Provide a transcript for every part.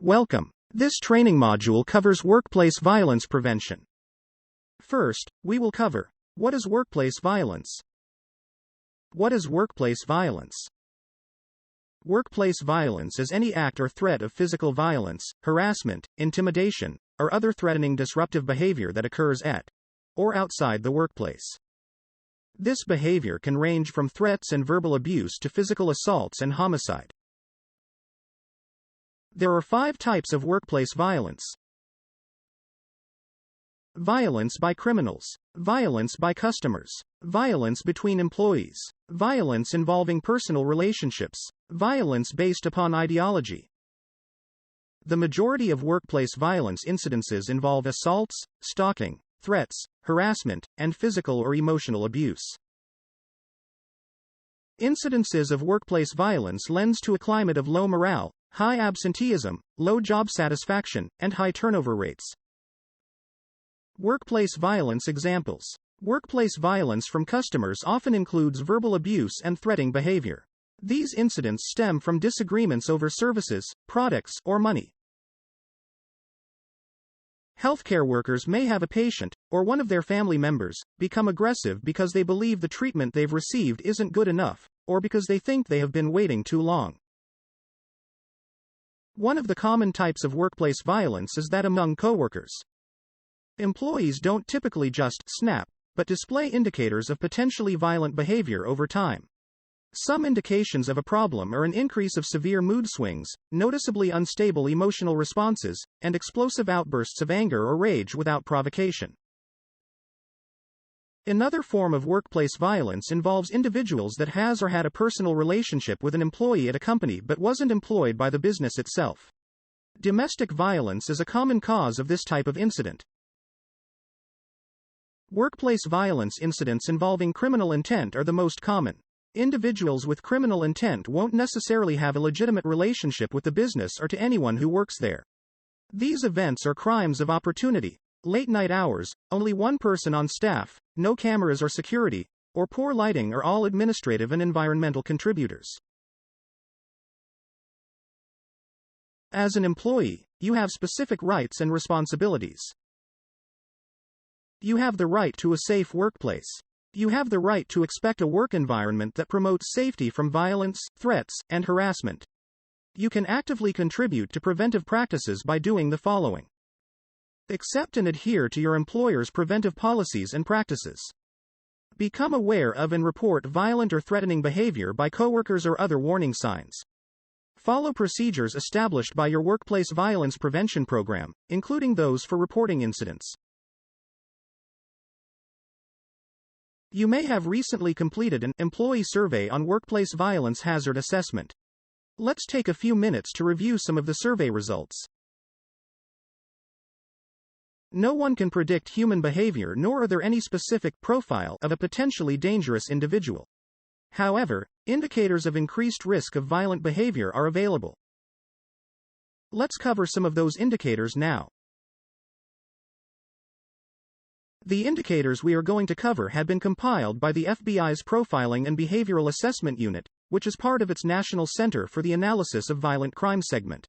Welcome. This training module covers workplace violence prevention. First, we will cover: what is workplace violence? What is workplace violence? Workplace violence is any act or threat of physical violence, harassment, intimidation, or other threatening disruptive behavior that occurs at or outside the workplace. This behavior can range from threats and verbal abuse to physical assaults and homicide. There are 5 types of workplace violence. Violence by criminals, violence by customers, violence between employees, violence involving personal relationships, violence based upon ideology. The majority of workplace violence incidences involve assaults, stalking, threats, harassment, and physical or emotional abuse. Incidences of workplace violence lends to a climate of low morale, high absenteeism, low job satisfaction, and high turnover rates. Workplace violence examples. Workplace violence from customers often includes verbal abuse and threatening behavior. These incidents stem from disagreements over services, products, or money. Healthcare workers may have a patient, or one of their family members, become aggressive because they believe the treatment they've received isn't good enough, or because they think they have been waiting too long. One of the common types of workplace violence is that among coworkers. Employees don't typically just snap, but display indicators of potentially violent behavior over time. Some indications of a problem are an increase of severe mood swings, noticeably unstable emotional responses, and explosive outbursts of anger or rage without provocation. Another form of workplace violence involves individuals that has or had a personal relationship with an employee at a company but wasn't employed by the business itself. Domestic violence is a common cause of this type of incident. Workplace violence incidents involving criminal intent are the most common. Individuals with criminal intent won't necessarily have a legitimate relationship with the business or to anyone who works there. These events are crimes of opportunity, late night hours, only one person on staff, no cameras or security, or poor lighting are all administrative and environmental contributors. As an employee, you have specific rights and responsibilities. You have the right to a safe workplace. You have the right to expect a work environment that promotes safety from violence, threats, and harassment. You can actively contribute to preventive practices by doing the following. Accept and adhere to your employer's preventive policies and practices. Become aware of and report violent or threatening behavior by coworkers or other warning signs. Follow procedures established by your workplace violence prevention program, including those for reporting incidents. You may have recently completed an employee survey on workplace violence hazard assessment. Let's take a few minutes to review some of the survey results. No one can predict human behavior, nor are there any specific profile of a potentially dangerous individual. However, indicators of increased risk of violent behavior are available. Let's cover some of those indicators now. The indicators we are going to cover had been compiled by the FBI's Profiling and Behavioral Assessment Unit, which is part of its National Center for the Analysis of Violent Crime segment.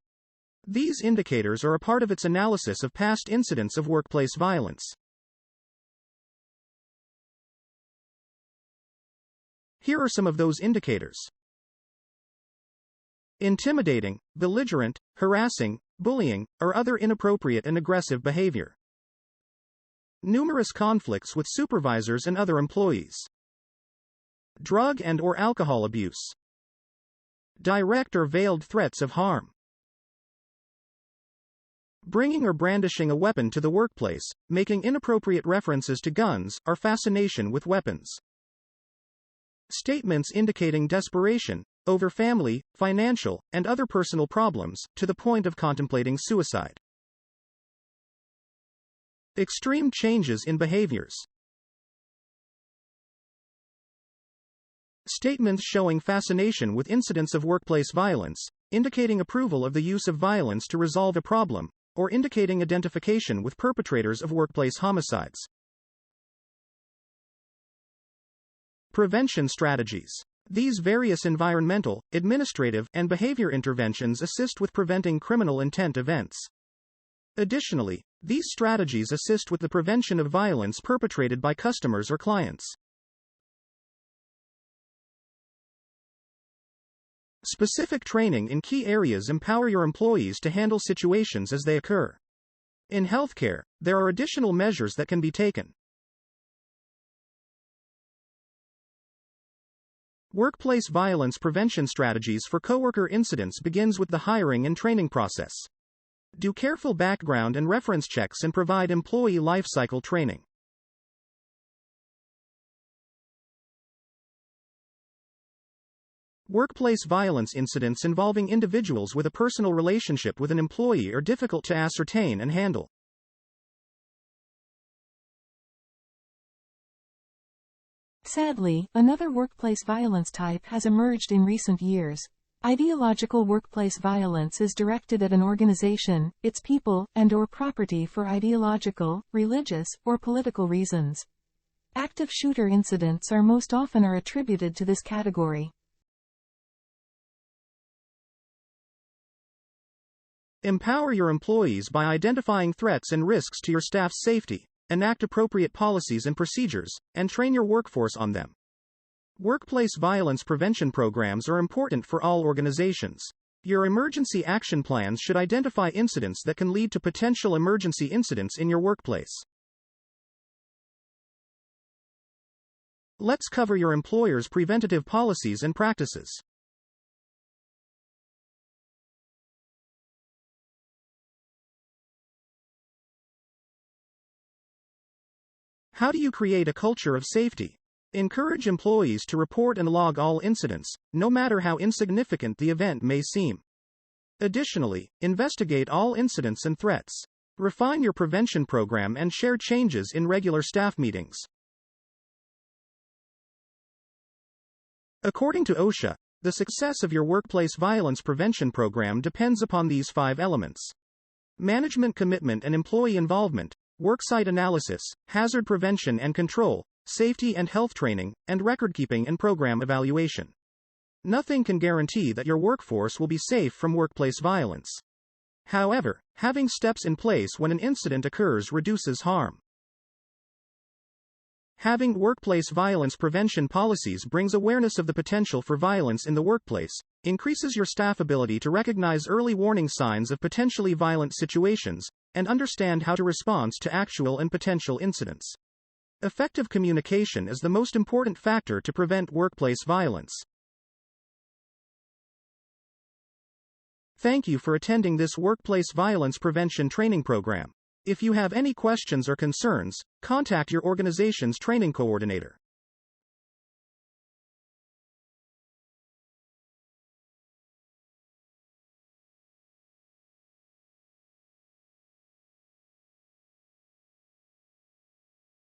These indicators are a part of its analysis of past incidents of workplace violence. Here are some of those indicators. Intimidating, belligerent, harassing, bullying, or other inappropriate and aggressive behavior. Numerous conflicts with supervisors and other employees. Drug and/or alcohol abuse. Direct or veiled threats of harm. Bringing or brandishing a weapon to the workplace, making inappropriate references to guns, or fascination with weapons. Statements indicating desperation over family, financial, and other personal problems, to the point of contemplating suicide. Extreme changes in behaviors. Statements showing fascination with incidents of workplace violence, indicating approval of the use of violence to resolve a problem, or indicating identification with perpetrators of workplace homicides. Prevention strategies. These various environmental, administrative, and behavior interventions assist with preventing criminal intent events. Additionally, these strategies assist with the prevention of violence perpetrated by customers or clients. Specific training in key areas empower your employees to handle situations as they occur. In healthcare, there are additional measures that can be taken. Workplace violence prevention strategies for coworker incidents begins with the hiring and training process. Do careful background and reference checks and provide employee lifecycle training. Workplace violence incidents involving individuals with a personal relationship with an employee are difficult to ascertain and handle. Sadly, another workplace violence type has emerged in recent years. Ideological workplace violence is directed at an organization, its people, and/or property for ideological, religious, or political reasons. Active shooter incidents are most often attributed to this category. Empower your employees by identifying threats and risks to your staff's safety, enact appropriate policies and procedures, and train your workforce on them. Workplace violence prevention programs are important for all organizations. Your emergency action plans should identify incidents that can lead to potential emergency incidents in your workplace. Let's cover your employer's preventative policies and practices. How do you create a culture of safety? Encourage employees to report and log all incidents, no matter how insignificant the event may seem. Additionally, investigate all incidents and threats. Refine your prevention program and share changes in regular staff meetings. According to OSHA, the success of your workplace violence prevention program depends upon these 5 elements: management commitment and employee involvement, worksite analysis, hazard prevention and control, safety and health training, and record-keeping and program evaluation. Nothing can guarantee that your workforce will be safe from workplace violence. However, having steps in place when an incident occurs reduces harm. Having workplace violence prevention policies brings awareness of the potential for violence in the workplace, increases your staff ability to recognize early warning signs of potentially violent situations, and understand how to respond to actual and potential incidents. Effective communication is the most important factor to prevent workplace violence. Thank you for attending this workplace violence prevention training program. If you have any questions or concerns, contact your organization's training coordinator.